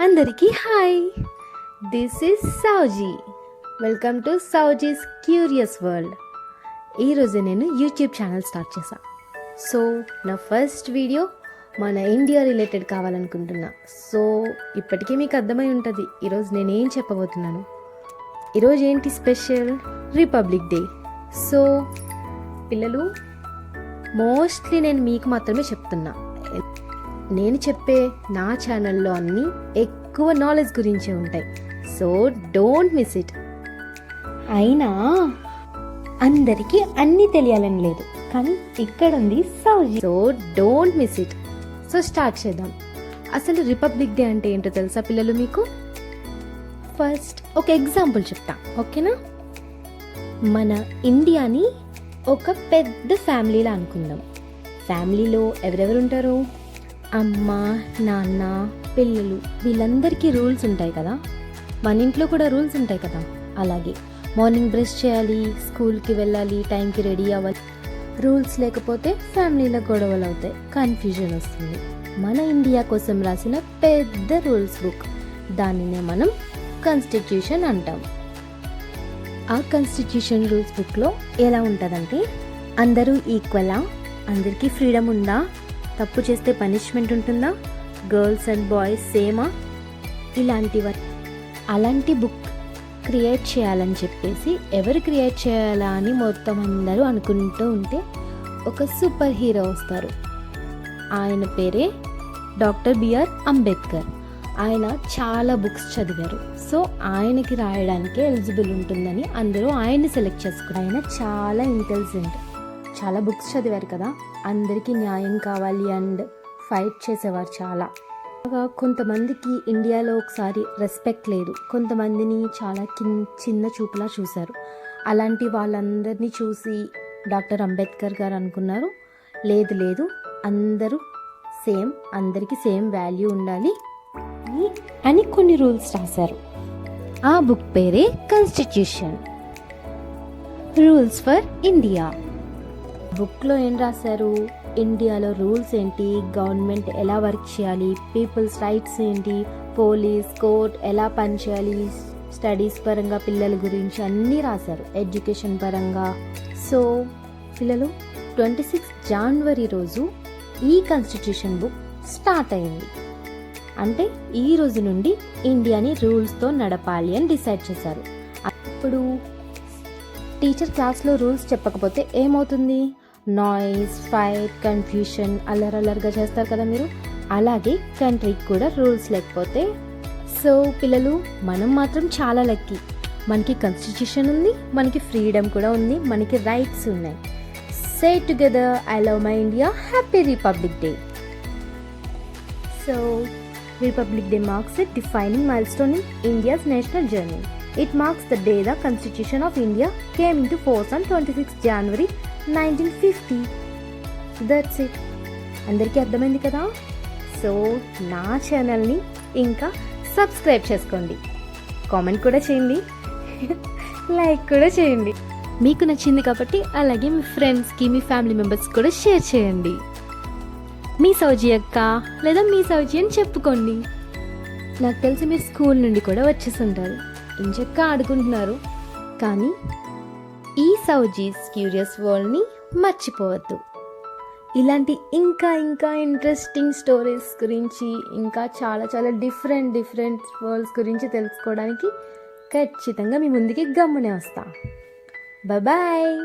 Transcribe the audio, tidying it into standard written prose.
అందరికీ hi, this is Souji. Welcome to Souji's curious world. ఈరోజు నేను యూట్యూబ్ ఛానల్ స్టార్ట్ చేశా. సో నా ఫస్ట్ వీడియో మన ఇండియా రిలేటెడ్ కావాలనుకుంటున్నా. సో ఇప్పటికీ మీకు అర్థమై ఉంటుంది ఈరోజు నేనేం చెప్పబోతున్నాను. ఈరోజు ఏంటి స్పెషల్? Republic Day. సో పిల్లలు, మోస్ట్లీ నేను మీకు మాత్రమే చెప్తున్నా. నేను చెప్పే నా ఛానల్లో అన్నీ ఎక్కువ నాలెడ్జ్ గురించే ఉంటాయి. So don't miss it. అయినా అందరికీ అన్నీ తెలియాలని లేదు, కానీ ఇక్కడ ఉంది Souji. So don't miss it. So start చేద్దాం. అసలు రిపబ్లిక్ డే అంటే ఏంటో తెలుసా పిల్లలు మీకు? ఫస్ట్ ఒక ఎగ్జాంపుల్ చెప్తా, ఓకేనా? మన ఇండియాని ఒక పెద్ద ఫ్యామిలీలా అనుకుందాం. ఫ్యామిలీలో ఎవరెవరు ఉంటారు? అమ్మ, నాన్న, పిల్లలు, వీళ్ళందరికీ రూల్స్ ఉంటాయి కదా. మన ఇంట్లో కూడా రూల్స్ ఉంటాయి కదా. అలాగే మార్నింగ్ బ్రష్ చేయాలి, స్కూల్కి వెళ్ళాలి, టైంకి రెడీ అవ్వాలి. రూల్స్ లేకపోతే ఫ్యామిలీలో గొడవలు అవుతాయి, కన్ఫ్యూజన్ వస్తుంది. మన ఇండియా కోసం రాసిన పెద్ద రూల్స్ బుక్, దానినే మనం కాన్స్టిట్యూషన్ అంటాం. ఆ కాన్స్టిట్యూషన్ రూల్స్ బుక్లో ఎలా ఉంటుందంటే, అందరూ ఈక్వలా, అందరికీ ఫ్రీడమ్ ఉందా, తప్పు చేస్తే పనిష్మెంట్ ఉంటుందా, గర్ల్స్ అండ్ బాయ్స్ సేమా, ఇలాంటివి. అలాంటి బుక్ క్రియేట్ చేయాలని చెప్పేసి ఎవరు క్రియేట్ చేయాలా అని మొత్తం అందరూ అనుకుంటూ ఉంటే ఒక సూపర్ హీరో వస్తారు. ఆయన పేరే డాక్టర్ బిఆర్ అంబేద్కర్. ఆయన చాలా బుక్స్ చదివారు. సో ఆయనకి రాయడానికి ఎలిజిబుల్ ఉంటుందని అందరూ ఆయన్ని సెలెక్ట్ చేసుకున్నారు. ఆయన చాలా ఇంటెలిజెంట్, చాలా బుక్స్ చదివారు కదా. అందరికీ న్యాయం కావాలి అండ్ ఫైట్ చేసేవారు చాలా. కొంతమందికి ఇండియాలో ఒకసారి రెస్పెక్ట్ లేదు, కొంతమందిని చాలా చిన్న చూపులా చూశారు. అలాంటి వాళ్ళందరినీ చూసి డాక్టర్ అంబేద్కర్ గారు అనుకున్నారు, లేదు లేదు, అందరూ సేమ్, అందరికీ సేమ్ వాల్యూ ఉండాలి అని కొన్ని రూల్స్ రాశారు. ఆ బుక్ పేరే కాన్స్టిట్యూషన్, రూల్స్ ఫర్ ఇండియా. బుక్లో ఏం రాశారు? ఇండియాలో రూల్స్ ఏంటి, గవర్నమెంట్ ఎలా వర్క్ చేయాలి, పీపుల్స్ రైట్స్ ఏంటి, పోలీస్, కోర్ట్ ఎలా పనిచేయాలి, స్టడీస్ పరంగా పిల్లల గురించి అన్నీ రాశారు, ఎడ్యుకేషన్ పరంగా. సో పిల్లలు, 26 జనవరి రోజు ఈ కాన్స్టిట్యూషన్ బుక్ స్టార్ట్ అయింది. అంటే ఈ రోజు నుండి ఇండియాని రూల్స్తో నడపాలి అని డిసైడ్ చేశారు. అప్పుడు టీచర్ క్లాస్లో రూల్స్ చెప్పకపోతే ఏమవుతుంది? నాయిస్, ఫైట్, కన్ఫ్యూషన్, అల్లరల్లరిగా చేస్తారు కదా మీరు. అలాగే కంట్రీకి కూడా రూల్స్ లేకపోతే. సో పిల్లలు, మనం మాత్రం చాలా లక్కీ. మనకి కాన్స్టిట్యూషన్ ఉంది, మనకి ఫ్రీడమ్ కూడా ఉంది, మనకి రైట్స్ ఉన్నాయి. Say together, I love my India, happy Republic Day. So Republic Day marks a defining milestone in India's national journey. It marks the day the Constitution of India came into force on 26 January 1950. That's it. అందరికీ అర్థమైంది కదా? So నా ఛానల్ని ఇంకా subscribe చేసుకోండి, comment కూడా చేయండి, like కూడా చేయండి. మీకు నచ్చింది కాబట్టి. అలాగే మీ ఫ్రెండ్స్కి, మీ ఫ్యామిలీ మెంబర్స్కి కూడా షేర్ చేయండి. మీ సౌజీ అక్క లేదా మీ సౌజీ అని చెప్పుకోండి. నాకు తెలిసి మీరు స్కూల్ నుండి కూడా వచ్చేస్తుంటారు, ఇంచక్క ఆడుకుంటున్నారు. కానీ ఈ సౌజీస్ క్యూరియస్ వరల్డ్ని మర్చిపోవద్దు. ఇలాంటి ఇంకా ఇంకా ఇంట్రెస్టింగ్ స్టోరీస్ గురించి, ఇంకా చాలా చాలా డిఫరెంట్ వరల్డ్స్ గురించి తెలుసుకోవడానికి ఖచ్చితంగా మీ ముందుకి గమ్మునే వస్తా. బాయ్.